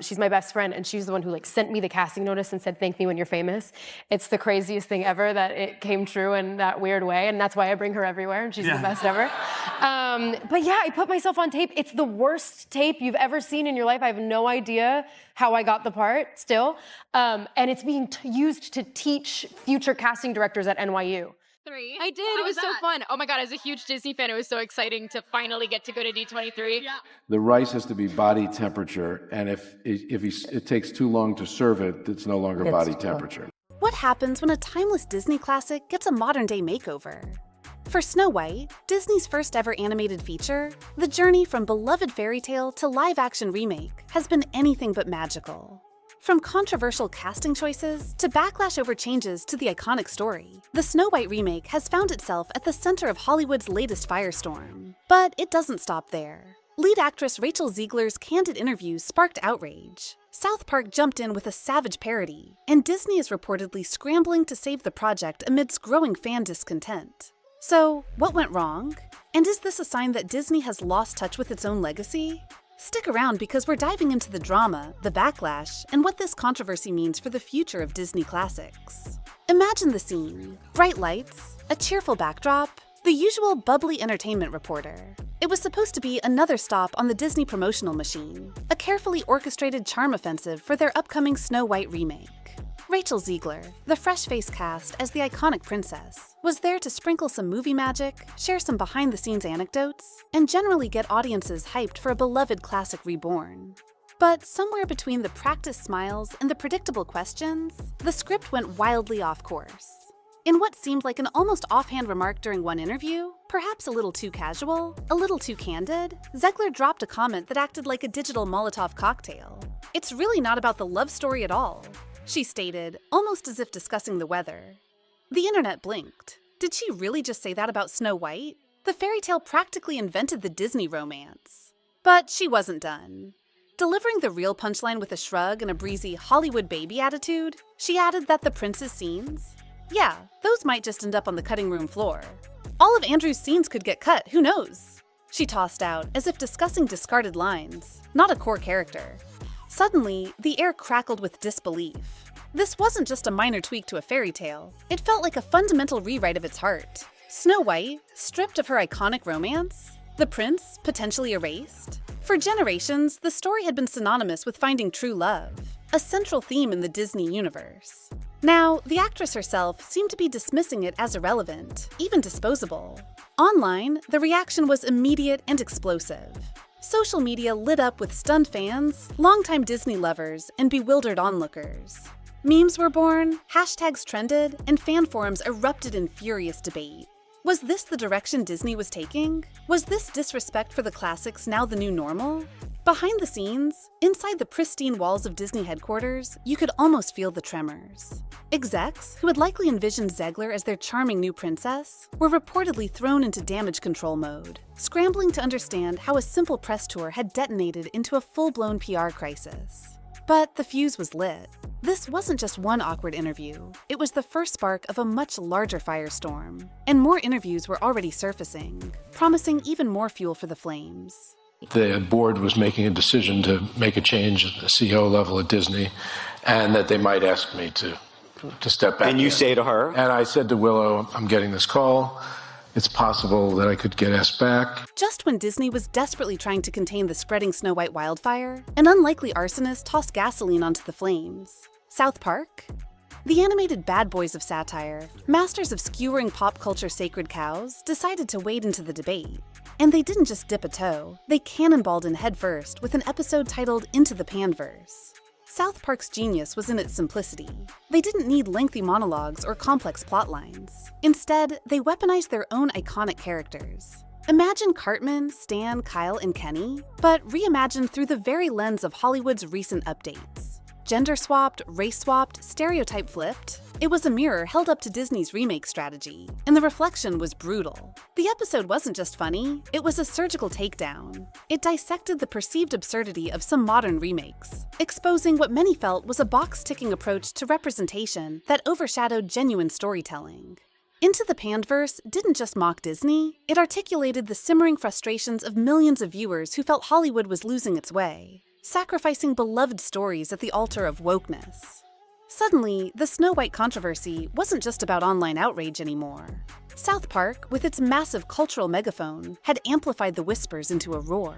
She's my best friend, and she's the one who like sent me the casting notice and said, "Thank me when you're famous." It's the craziest thing ever that it came true in that weird way, and that's why I bring her everywhere, and she's the best ever. But yeah, I put myself on tape. It's the worst tape you've ever seen in your life. I have no idea how I got the part still. And it's being used to teach future casting directors at NYU. I did. It was so fun. Oh my God, as a huge Disney fan, it was so exciting to finally get to go to D23. Yeah. The rice has to be body temperature, and if it takes too long to serve it, it's no longer body temperature. What happens when a timeless Disney classic gets a modern-day makeover? For Snow White, Disney's first ever animated feature, the journey from beloved fairy tale to live-action remake has been anything but magical. From controversial casting choices to backlash over changes to the iconic story, the Snow White remake has found itself at the center of Hollywood's latest firestorm. But it doesn't stop there. Lead actress Rachel Zegler's candid interviews sparked outrage. South Park jumped in with a savage parody, and Disney is reportedly scrambling to save the project amidst growing fan discontent. So, what went wrong? And is this a sign that Disney has lost touch with its own legacy? Stick around because we're diving into the drama, the backlash, and what this controversy means for the future of Disney classics. Imagine the scene. Bright lights, a cheerful backdrop, the usual bubbly entertainment reporter. It was supposed to be another stop on the Disney promotional machine, a carefully orchestrated charm offensive for their upcoming Snow White remake. Rachel Zegler, the fresh-faced cast as the iconic princess, was there to sprinkle some movie magic, share some behind-the-scenes anecdotes, and generally get audiences hyped for a beloved classic reborn. But somewhere between the practiced smiles and the predictable questions, the script went wildly off course. In what seemed like an almost offhand remark during one interview, perhaps a little too casual, a little too candid, Zegler dropped a comment that acted like a digital Molotov cocktail. "It's really not about the love story at all," she stated, almost as if discussing the weather. The internet blinked. Did she really just say that about Snow White? The fairy tale practically invented the Disney romance. But she wasn't done. Delivering the real punchline with a shrug and a breezy Hollywood baby attitude, she added that the prince's scenes, yeah, those might just end up on the cutting room floor. All of Andrew's scenes could get cut, who knows? She tossed out, as if discussing discarded lines, not a core character. Suddenly, the air crackled with disbelief. This wasn't just a minor tweak to a fairy tale. It felt like a fundamental rewrite of its heart. Snow White, stripped of her iconic romance? The prince, potentially erased? For generations, the story had been synonymous with finding true love, a central theme in the Disney universe. Now, the actress herself seemed to be dismissing it as irrelevant, even disposable. Online, the reaction was immediate and explosive. Social media lit up with stunned fans, longtime Disney lovers, and bewildered onlookers. Memes were born, hashtags trended, and fan forums erupted in furious debate. Was this the direction Disney was taking? Was this disrespect for the classics now the new normal? Behind the scenes, inside the pristine walls of Disney headquarters, you could almost feel the tremors. Execs, who had likely envisioned Zegler as their charming new princess, were reportedly thrown into damage control mode, scrambling to understand how a simple press tour had detonated into a full-blown PR crisis. But the fuse was lit. This wasn't just one awkward interview. It was the first spark of a much larger firestorm, and more interviews were already surfacing, promising even more fuel for the flames. The board was making a decision to make a change at the CEO level at Disney, and that they might ask me to step back. And you say to her? And I said to Willow, I'm getting this call. It's possible that I could get asked back. Just when Disney was desperately trying to contain the spreading Snow White wildfire, an unlikely arsonist tossed gasoline onto the flames. South Park? The animated bad boys of satire, masters of skewering pop culture sacred cows, decided to wade into the debate. And they didn't just dip a toe, they cannonballed in headfirst with an episode titled Into the Panverse. South Park's genius was in its simplicity. They didn't need lengthy monologues or complex plot lines. Instead, they weaponized their own iconic characters. Imagine Cartman, Stan, Kyle, and Kenny, but reimagined through the very lens of Hollywood's recent updates. Gender-swapped, race-swapped, stereotype-flipped. It was a mirror held up to Disney's remake strategy, and the reflection was brutal. The episode wasn't just funny, it was a surgical takedown. It dissected the perceived absurdity of some modern remakes, exposing what many felt was a box-ticking approach to representation that overshadowed genuine storytelling. Into the Panverse didn't just mock Disney, it articulated the simmering frustrations of millions of viewers who felt Hollywood was losing its way. sacrificing beloved stories at the altar of wokeness. Suddenly, the Snow White controversy wasn't just about online outrage anymore. South Park, with its massive cultural megaphone, had amplified the whispers into a roar.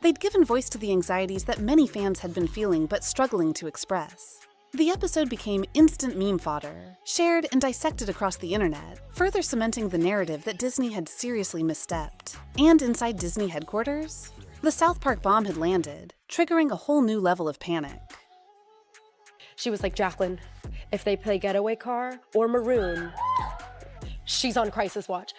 They'd given voice to the anxieties that many fans had been feeling but struggling to express. The episode became instant meme fodder, shared and dissected across the internet, further cementing the narrative that Disney had seriously misstepped. And inside Disney headquarters, the South Park bomb had landed, triggering a whole new level of panic. She was like, Jacqueline, if they play Getaway Car or Maroon, she's on crisis watch.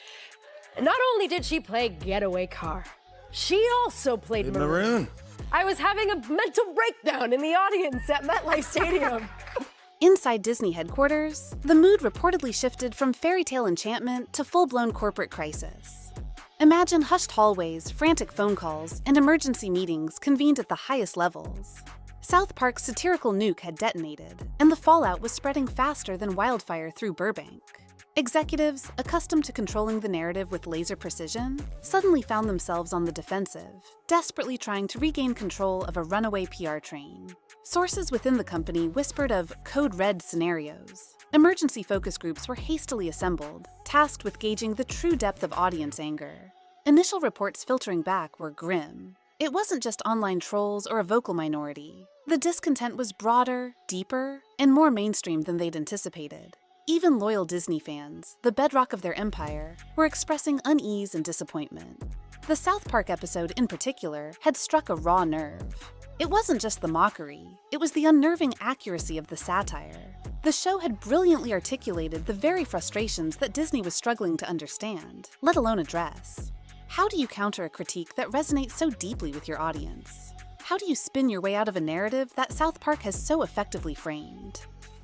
Not only did she play Getaway Car, she also played Maroon. I was having a mental breakdown in the audience at MetLife Stadium. Inside Disney headquarters, the mood reportedly shifted from fairy tale enchantment to full-blown corporate crisis. Imagine hushed hallways, frantic phone calls, and emergency meetings convened at the highest levels. South Park's satirical nuke had detonated, and the fallout was spreading faster than wildfire through Burbank. Executives, accustomed to controlling the narrative with laser precision, suddenly found themselves on the defensive, desperately trying to regain control of a runaway PR train. Sources within the company whispered of code red scenarios. Emergency focus groups were hastily assembled, tasked with gauging the true depth of audience anger. Initial reports filtering back were grim. It wasn't just online trolls or a vocal minority. The discontent was broader, deeper, and more mainstream than they'd anticipated. Even loyal Disney fans, the bedrock of their empire, were expressing unease and disappointment. The South Park episode in particular had struck a raw nerve. It wasn't just the mockery, it was the unnerving accuracy of the satire. The show had brilliantly articulated the very frustrations that Disney was struggling to understand, let alone address. How do you counter a critique that resonates so deeply with your audience? How do you spin your way out of a narrative that South Park has so effectively framed?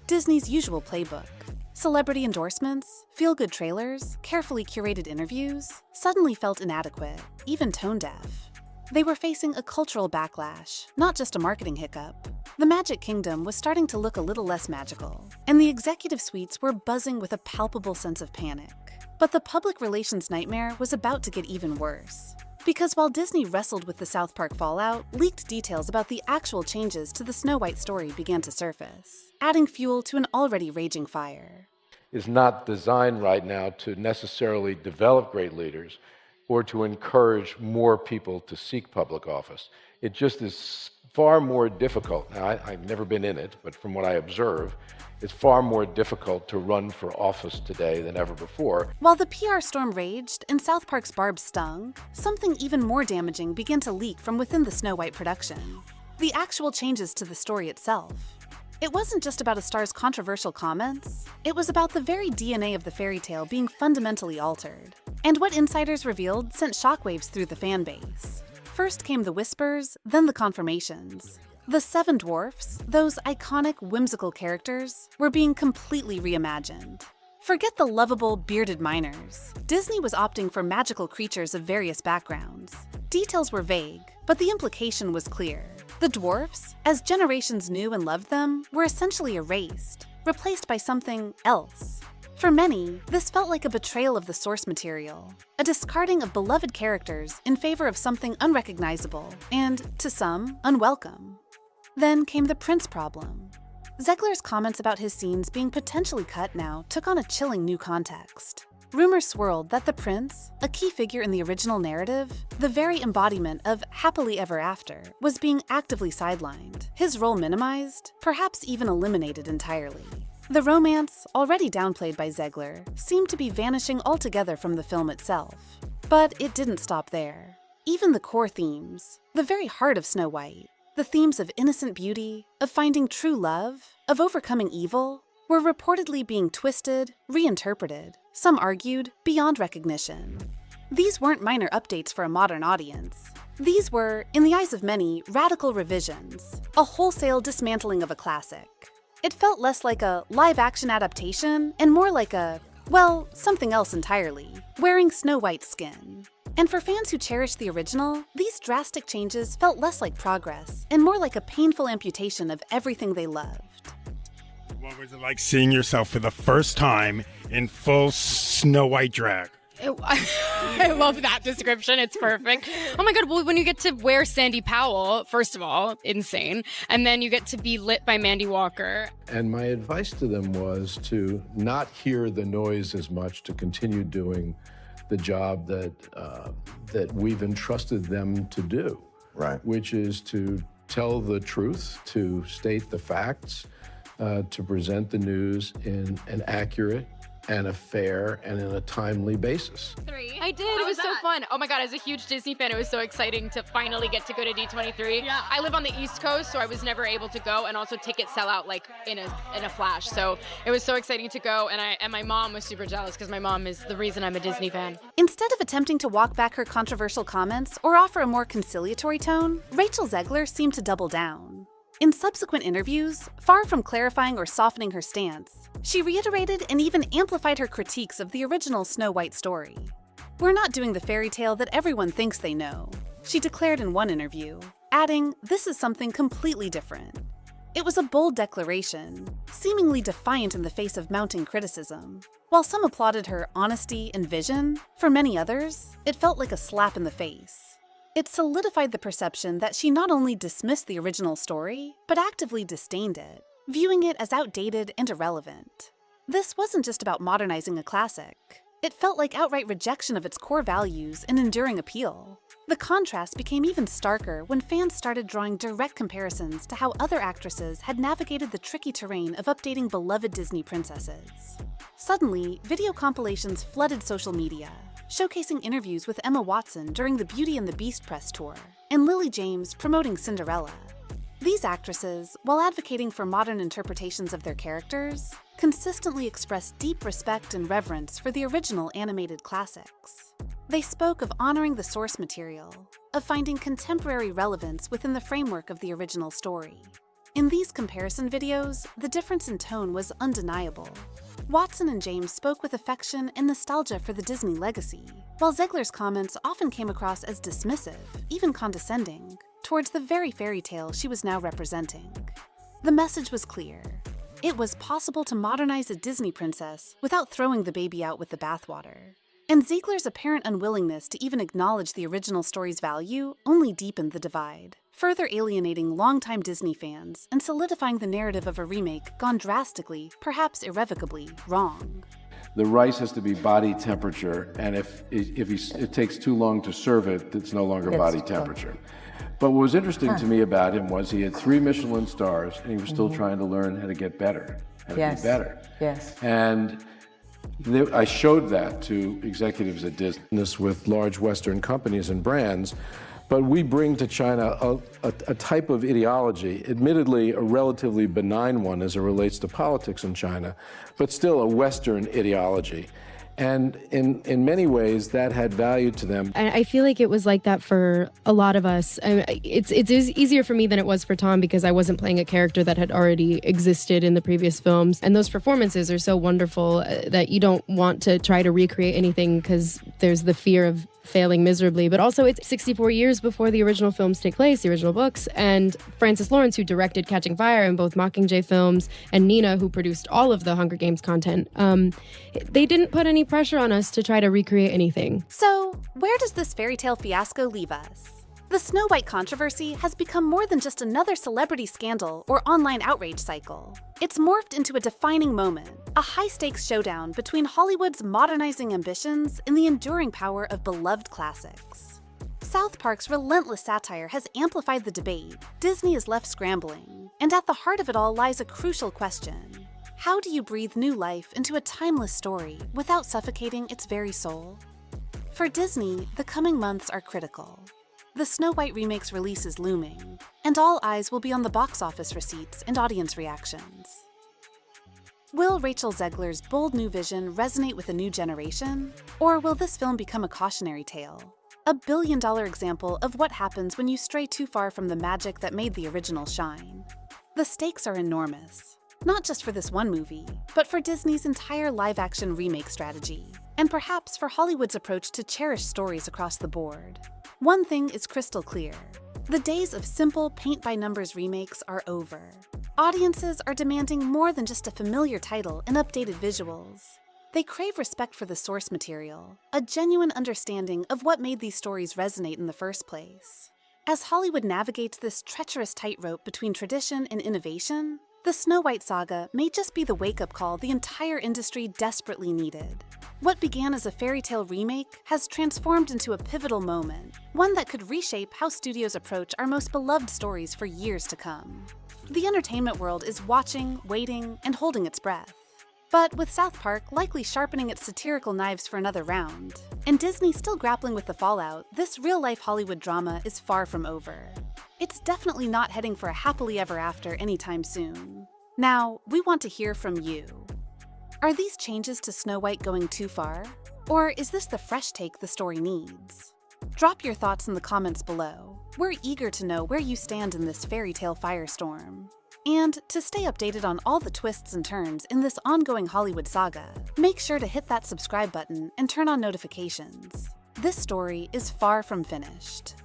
Disney's usual playbook. Celebrity endorsements, feel-good trailers, carefully curated interviews, suddenly felt inadequate, even tone-deaf. They were facing a cultural backlash, not just a marketing hiccup. The Magic Kingdom was starting to look a little less magical, and the executive suites were buzzing with a palpable sense of panic. But the public relations nightmare was about to get even worse. Because while Disney wrestled with the South Park fallout, leaked details about the actual changes to the Snow White story began to surface, adding fuel to an already raging fire. Is not designed right now to necessarily develop great leaders or to encourage more people to seek public office. It just is far more difficult. Now, I've never been in it, but from what I observe, it's far more difficult to run for office today than ever before. While the PR storm raged and South Park's barbs stung, something even more damaging began to leak from within the Snow White production. The actual changes to the story itself. It wasn't just about a star's controversial comments, it was about the very DNA of the fairy tale being fundamentally altered. And what insiders revealed sent shockwaves through the fan base. First came the whispers, then the confirmations. The Seven Dwarfs, those iconic, whimsical characters, were being completely reimagined. Forget the lovable, bearded miners. Disney was opting for magical creatures of various backgrounds. Details were vague, but the implication was clear. The dwarfs, as generations knew and loved them, were essentially erased, replaced by something else. For many, this felt like a betrayal of the source material, a discarding of beloved characters in favor of something unrecognizable and, to some, unwelcome. Then came the Prince problem. Zegler's comments about his scenes being potentially cut now took on a chilling new context. Rumors swirled that the prince, a key figure in the original narrative, the very embodiment of happily ever after, was being actively sidelined, his role minimized, perhaps even eliminated entirely. The romance, already downplayed by Zegler, seemed to be vanishing altogether from the film itself. But it didn't stop there. Even the core themes, the very heart of Snow White, the themes of innocent beauty, of finding true love, of overcoming evil, were reportedly being twisted, reinterpreted, some argued, beyond recognition. These weren't minor updates for a modern audience. These were, in the eyes of many, radical revisions, a wholesale dismantling of a classic. It felt less like a live-action adaptation and more like a, well, something else entirely, wearing Snow White's skin. And for fans who cherished the original, these drastic changes felt less like progress and more like a painful amputation of everything they loved. What was it like seeing yourself for the first time in full Snow White drag? I love that description. It's perfect. Oh my God. Well, when you get to wear Sandy Powell, first of all, insane. And then you get to be lit by Mandy Walker. And my advice to them was to not hear the noise as much, to continue doing the job that we've entrusted them to do. Right. Which is to tell the truth, to state the facts, to present the news in an accurate and a fair and in a timely basis. I did. It was so fun. Oh my God, as a huge Disney fan, it was so exciting to finally get to go to D23. Yeah. I live on the East Coast, so I was never able to go, and also tickets sell out like in a flash. So it was so exciting to go, and my mom was super jealous because my mom is the reason I'm a Disney fan. Instead of attempting to walk back her controversial comments or offer a more conciliatory tone, Rachel Zegler seemed to double down. In subsequent interviews, far from clarifying or softening her stance, she reiterated and even amplified her critiques of the original Snow White story. "We're not doing the fairy tale that everyone thinks they know," she declared in one interview, adding, "This is something completely different." It was a bold declaration, seemingly defiant in the face of mounting criticism. While some applauded her honesty and vision, for many others, it felt like a slap in the face. It solidified the perception that she not only dismissed the original story, but actively disdained it, viewing it as outdated and irrelevant. This wasn't just about modernizing a classic. It felt like outright rejection of its core values and enduring appeal. The contrast became even starker when fans started drawing direct comparisons to how other actresses had navigated the tricky terrain of updating beloved Disney princesses. Suddenly, video compilations flooded social media, showcasing interviews with Emma Watson during the Beauty and the Beast press tour, and Lily James promoting Cinderella. These actresses, while advocating for modern interpretations of their characters, consistently expressed deep respect and reverence for the original animated classics. They spoke of honoring the source material, of finding contemporary relevance within the framework of the original story. In these comparison videos, the difference in tone was undeniable. Watson and James spoke with affection and nostalgia for the Disney legacy, while Zegler's comments often came across as dismissive, even condescending, towards the very fairy tale she was now representing. The message was clear. It was possible to modernize a Disney princess without throwing the baby out with the bathwater. And Zegler's apparent unwillingness to even acknowledge the original story's value only deepened the divide, further alienating longtime Disney fans and solidifying the narrative of a remake gone drastically, perhaps irrevocably, wrong. The rice has to be body temperature, and if it takes too long to serve it, it's no longer body temperature. But what was interesting to me about him was he had 3 Michelin stars, and he was still trying to learn how to get better, how to be better. Yes. And I showed that to executives at Disney, this with large Western companies and brands, but we bring to China a type of ideology, admittedly a relatively benign one as it relates to politics in China, but still a Western ideology. And in many ways, that had value to them. I feel like it was like that for a lot of us. It's easier for me than it was for Tom because I wasn't playing a character that had already existed in the previous films. And those performances are so wonderful that you don't want to try to recreate anything because there's the fear of failing miserably. But also it's 64 years before the original films take place, the original books. And Francis Lawrence, who directed Catching Fire and both Mockingjay films, and Nina, who produced all of the Hunger Games content, they didn't put any pressure on us to try to recreate anything. So, where does this fairy tale fiasco leave us? The Snow White controversy has become more than just another celebrity scandal or online outrage cycle. It's morphed into a defining moment, a high-stakes showdown between Hollywood's modernizing ambitions and the enduring power of beloved classics. South Park's relentless satire has amplified the debate. Disney is left scrambling, and at the heart of it all lies a crucial question. How do you breathe new life into a timeless story without suffocating its very soul? For Disney, the coming months are critical. The Snow White remake's release is looming, and all eyes will be on the box office receipts and audience reactions. Will Rachel Zegler's bold new vision resonate with a new generation? Or will this film become a cautionary tale? A billion-dollar example of what happens when you stray too far from the magic that made the original shine. The stakes are enormous, not just for this one movie, but for Disney's entire live-action remake strategy, and perhaps for Hollywood's approach to cherished stories across the board. One thing is crystal clear. The days of simple paint-by-numbers remakes are over. Audiences are demanding more than just a familiar title and updated visuals. They crave respect for the source material, a genuine understanding of what made these stories resonate in the first place. As Hollywood navigates this treacherous tightrope between tradition and innovation, the Snow White saga may just be the wake-up call the entire industry desperately needed. What began as a fairy tale remake has transformed into a pivotal moment, one that could reshape how studios approach our most beloved stories for years to come. The entertainment world is watching, waiting, and holding its breath. But with South Park likely sharpening its satirical knives for another round, and Disney still grappling with the fallout, this real-life Hollywood drama is far from over. It's definitely not heading for a happily ever after anytime soon. Now, we want to hear from you. Are these changes to Snow White going too far? Or is this the fresh take the story needs? Drop your thoughts in the comments below. We're eager to know where you stand in this fairy tale firestorm. And to stay updated on all the twists and turns in this ongoing Hollywood saga, make sure to hit that subscribe button and turn on notifications. This story is far from finished.